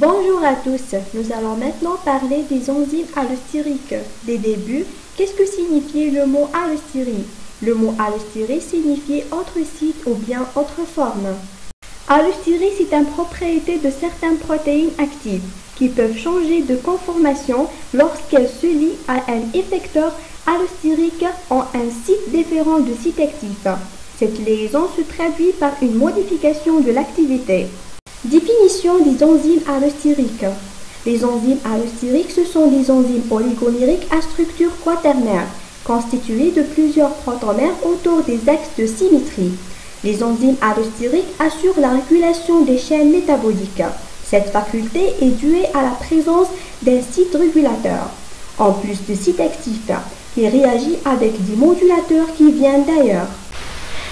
Bonjour à tous, nous allons maintenant parler des enzymes allostériques. Des débuts, qu'est-ce que signifiait le mot allostérie? Le mot allostérie signifiait autre site ou bien autre forme. Allostérie, c'est une propriété de certaines protéines actives qui peuvent changer de conformation lorsqu'elles se lient à un effecteur allostérique en un site différent du site actif. Cette liaison se traduit par une modification de l'activité. Définition des enzymes allostériques. Les enzymes allostériques, ce sont des enzymes oligomériques à structure quaternaire, constituées de plusieurs protomères autour des axes de symétrie. Les enzymes allostériques assurent la régulation des chaînes métaboliques. Cette faculté est due à la présence d'un site régulateur, en plus du site actif, qui réagit avec des modulateurs qui viennent d'ailleurs.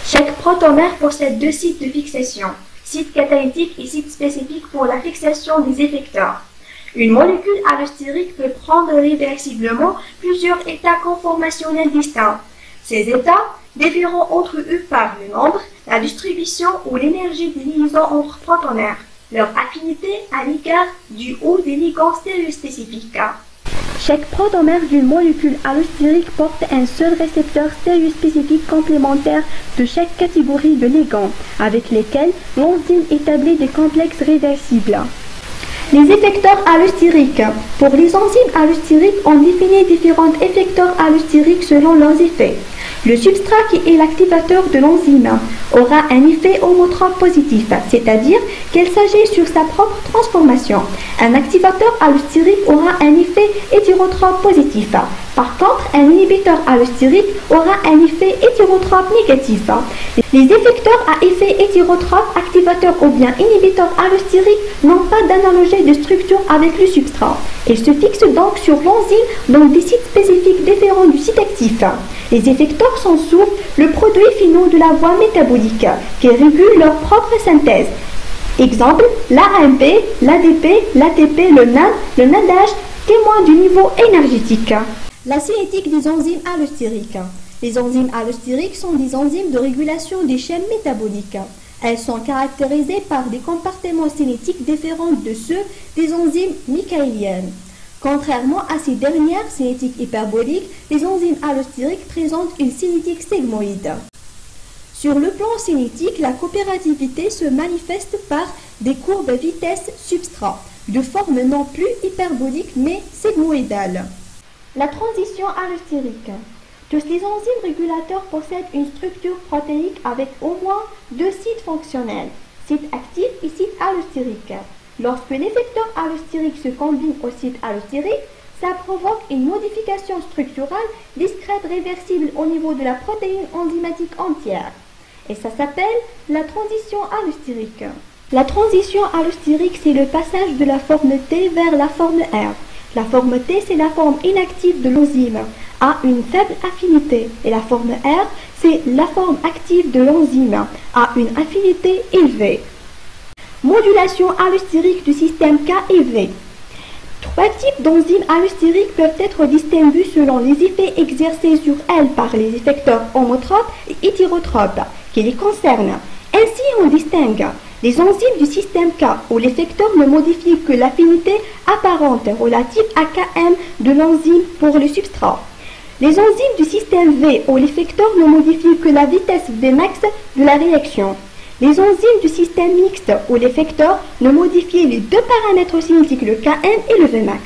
Chaque protomère possède deux sites de fixation, site catalytique et site spécifique pour la fixation des effecteurs. Une molécule allostérique peut prendre réversiblement plusieurs états conformationnels distincts. Ces états, différents entre eux par le nombre, la distribution ou l'énergie des liaisons entre protomères, leur affinité à l'égard du ou des ligands stéréospécifiques. Chaque protomère d'une molécule allostérique porte un seul récepteur stéréospécifique complémentaire de chaque catégorie de ligands, avec lesquels l'enzyme établit des complexes réversibles. Les effecteurs allostériques. Pour les enzymes allostériques, on définit différents effecteurs allostériques selon leurs effets. Le substrat qui est l'activateur de l'enzyme aura un effet homotrope positif, c'est-à-dire qu'elle s'agit sur sa propre transformation. Un activateur allostérique aura un effet hétérotrope positif. Par contre, un inhibiteur allostérique aura un effet hétérotrope négatif. Les effecteurs à effet hétérotrope, activateurs ou bien inhibiteurs allostériques n'ont pas d'analogie de structure avec le substrat. Ils se fixent donc sur l'enzyme dans des sites spécifiques différents du site actif. Les effecteurs sont souvent le produit final de la voie métabolique qui régule leur propre synthèse. Exemple, l'AMP, l'ADP, l'ATP, le NAD, le NADH, témoin du niveau énergétique. La cinétique des enzymes allostériques. Les enzymes allostériques sont des enzymes de régulation des chaînes métaboliques. Elles sont caractérisées par des comportements cinétiques différents de ceux des enzymes michaéliennes. Contrairement à ces dernières cinétiques hyperboliques, les enzymes allostériques présentent une cinétique sigmoïde. Sur le plan cinétique, la coopérativité se manifeste par des courbes vitesse-substrat, de forme non plus hyperbolique mais sigmoïdale. La transition allostérique. Tous les enzymes régulateurs possèdent une structure protéique avec au moins deux sites fonctionnels, site actif et site allostérique. Lorsque l'effecteur allostérique se combine au site allostérique, ça provoque une modification structurale discrète réversible au niveau de la protéine enzymatique entière. Et ça s'appelle la transition allostérique. La transition allostérique, c'est le passage de la forme T vers la forme R. La forme T, c'est la forme inactive de l'enzyme, à une faible affinité. Et la forme R, c'est la forme active de l'enzyme, à une affinité élevée. Modulation allostérique du système K et V. Trois types d'enzymes allostériques peuvent être distingués selon les effets exercés sur elles par les effecteurs homotropes et hétérotropes qui les concernent. Ainsi, on distingue les enzymes du système K où l'effecteur ne modifie que l'affinité apparente relative à Km de l'enzyme pour le substrat. Les enzymes du système V où l'effecteur ne modifie que la vitesse Vmax de la réaction. Les enzymes du système mixte où l'effecteur ne modifie les deux paramètres cinétiques, le Km et le Vmax.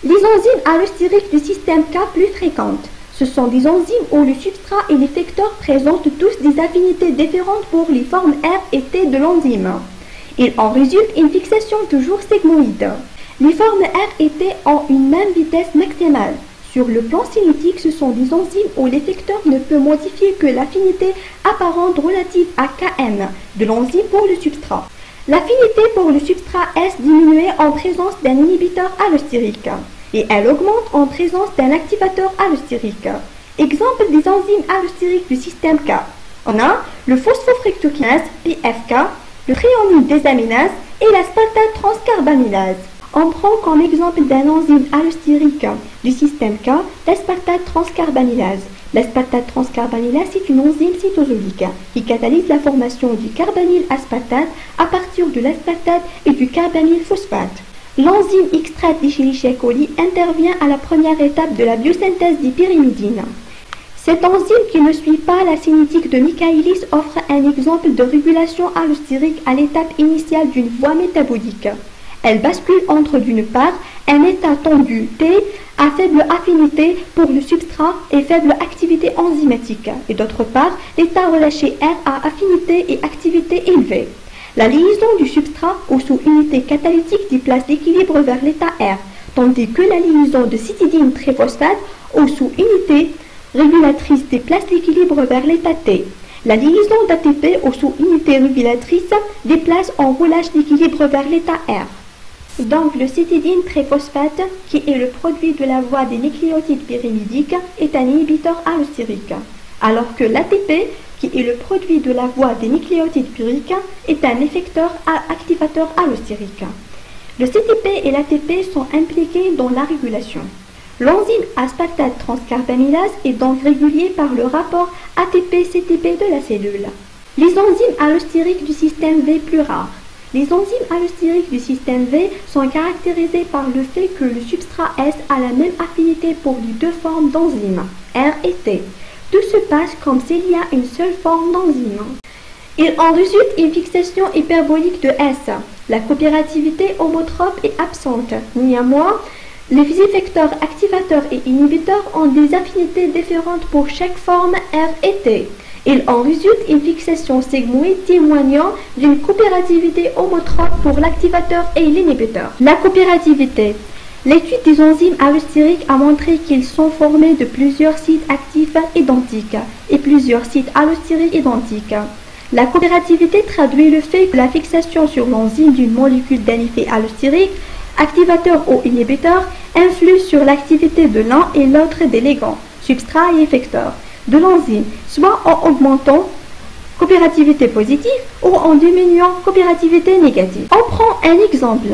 Les enzymes allostériques du système K plus fréquentes. Ce sont des enzymes où le substrat et l'effecteur présentent tous des affinités différentes pour les formes R et T de l'enzyme. Il en résulte une fixation toujours sigmoïde. Les formes R et T ont une même vitesse maximale. Sur le plan cinétique, ce sont des enzymes où l'effecteur ne peut modifier que l'affinité apparente relative à Km de l'enzyme pour le substrat. L'affinité pour le substrat S diminue en présence d'un inhibiteur allostérique et elle augmente en présence d'un activateur allostérique. Exemple des enzymes allostériques du système K. On a le phosphofructokinase, PFK, le thréonine désaminase et l'aspartate transcarbamylase. On prend comme exemple d'un enzyme allostérique du système K l'aspartate transcarbamylase. L'aspartate transcarbamylase est une enzyme cytosolique qui catalyse la formation du carbamyle aspartate à partir de l'aspartate et du carbamyle phosphate. L'enzyme extraite d'Escherichia coli intervient à la première étape de la biosynthèse des pyrimidines. Cette enzyme qui ne suit pas la cinétique de Michaelis offre un exemple de régulation allostérique à l'étape initiale d'une voie métabolique. Elle bascule entre d'une part un état tendu T à faible affinité pour le substrat et faible activité enzymatique et d'autre part l'état relâché R à affinité et activité élevée. La liaison du substrat aux sous-unités catalytiques déplace l'équilibre vers l'état R, tandis que la liaison de cytidine triphosphate aux sous-unités régulatrices déplace l'équilibre vers l'état T. La liaison d'ATP aux sous-unités régulatrices déplace en relâche l'équilibre vers l'état R. Donc, le cytidine triphosphate, qui est le produit de la voie des nucléotides pyrimidiques, est un inhibiteur allostérique, alors que l'ATP, qui est le produit de la voie des nucléotides puriques, est un effecteur activateur allostérique. Le CTP et l'ATP sont impliqués dans la régulation. L'enzyme aspartate transcarbamylase est donc régulée par le rapport ATP-CTP de la cellule. Les enzymes allostériques du système V plus rares. Les enzymes allostériques du système V sont caractérisées par le fait que le substrat S a la même affinité pour les deux formes d'enzymes, R et T. Tout se passe comme s'il y a une seule forme d'enzyme. Il en résulte une fixation hyperbolique de S. La coopérativité homotrope est absente. Néanmoins, les effecteurs activateurs et inhibiteurs ont des affinités différentes pour chaque forme R et T. Il en résulte une fixation sigmoïde témoignant d'une coopérativité homotrope pour l'activateur et l'inhibiteur. La coopérativité. L'étude des enzymes allostériques a montré qu'ils sont formés de plusieurs sites actifs identiques et plusieurs sites allostériques identiques. La coopérativité traduit le fait que la fixation sur l'enzyme d'une molécule d'un effet allostérique, activateur ou inhibiteur, influe sur l'activité de l'un et l'autre des ligands, substrat et effecteur de l'enzyme, soit en augmentant coopérativité positive ou en diminuant coopérativité négative. On prend un exemple.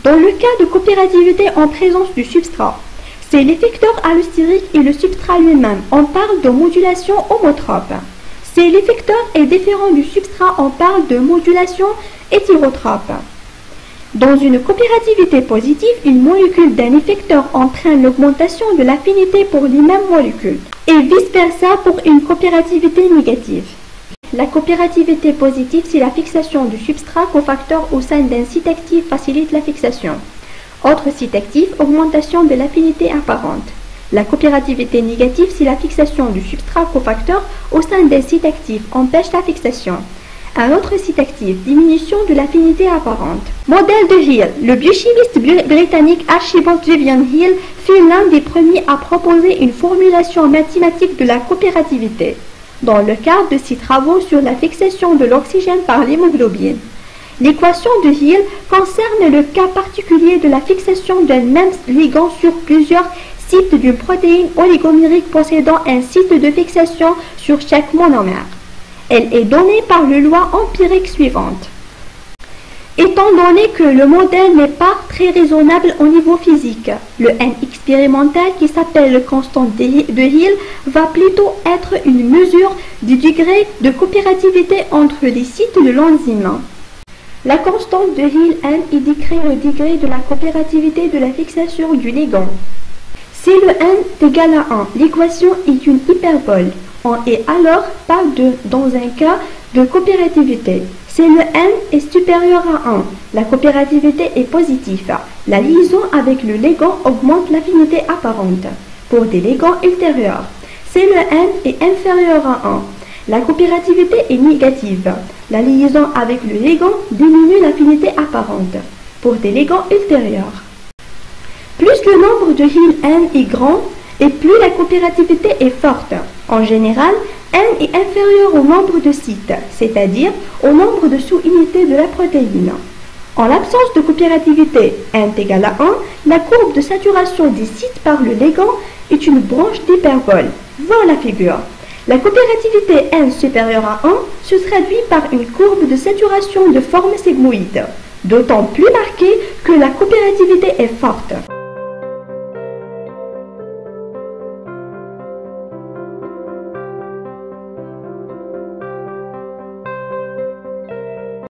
Dans le cas de coopérativité en présence du substrat, c'est l'effecteur allostérique et le substrat lui-même. On parle de modulation homotrope. Si l'effecteur est différent du substrat, on parle de modulation hétérotrope. Dans une coopérativité positive, une molécule d'un effecteur entraîne l'augmentation de l'affinité pour les mêmes molécules, et vice-versa pour une coopérativité négative. La coopérativité positive, c'est la fixation du substrat cofacteur au sein d'un site actif facilite la fixation. Autre site actif, augmentation de l'affinité apparente. La coopérativité négative, c'est la fixation du substrat cofacteur au sein d'un site actif, empêche la fixation. Un autre site actif, diminution de l'affinité apparente. Modèle de Hill. Le biochimiste britannique Archibald Vivian Hill fut l'un des premiers à proposer une formulation mathématique de la coopérativité, dans le cadre de ses travaux sur la fixation de l'oxygène par l'hémoglobine. L'équation de Hill concerne le cas particulier de la fixation d'un même ligand sur plusieurs sites d'une protéine oligomérique possédant un site de fixation sur chaque monomère. Elle est donnée par les lois empiriques suivantes. Étant donné que le modèle n'est pas très raisonnable au niveau physique, le N expérimental qui s'appelle le constant de Hill va plutôt être une mesure du degré de coopérativité entre les sites de l'enzyme. La constante de Hill N y décrit le degré de la coopérativité de la fixation du ligand. Si le N est égal à 1, l'équation est une hyperbole. On est alors pas dans un cas de coopérativité. Si le N est supérieur à 1, la coopérativité est positive. La liaison avec le ligand augmente l'affinité apparente pour des ligands ultérieurs. Si le N est inférieur à 1, la coopérativité est négative. La liaison avec le ligand diminue l'affinité apparente pour des ligands ultérieurs. Plus le nombre de Hill N est grand, et plus la coopérativité est forte. En général, N est inférieur au nombre de sites, c'est-à-dire au nombre de sous-unités de la protéine. En l'absence de coopérativité N égale à 1, la courbe de saturation des sites par le ligand est une branche d'hyperbole. Voilà la figure. La coopérativité N supérieure à 1 se traduit par une courbe de saturation de forme sigmoïde, d'autant plus marquée que la coopérativité est forte.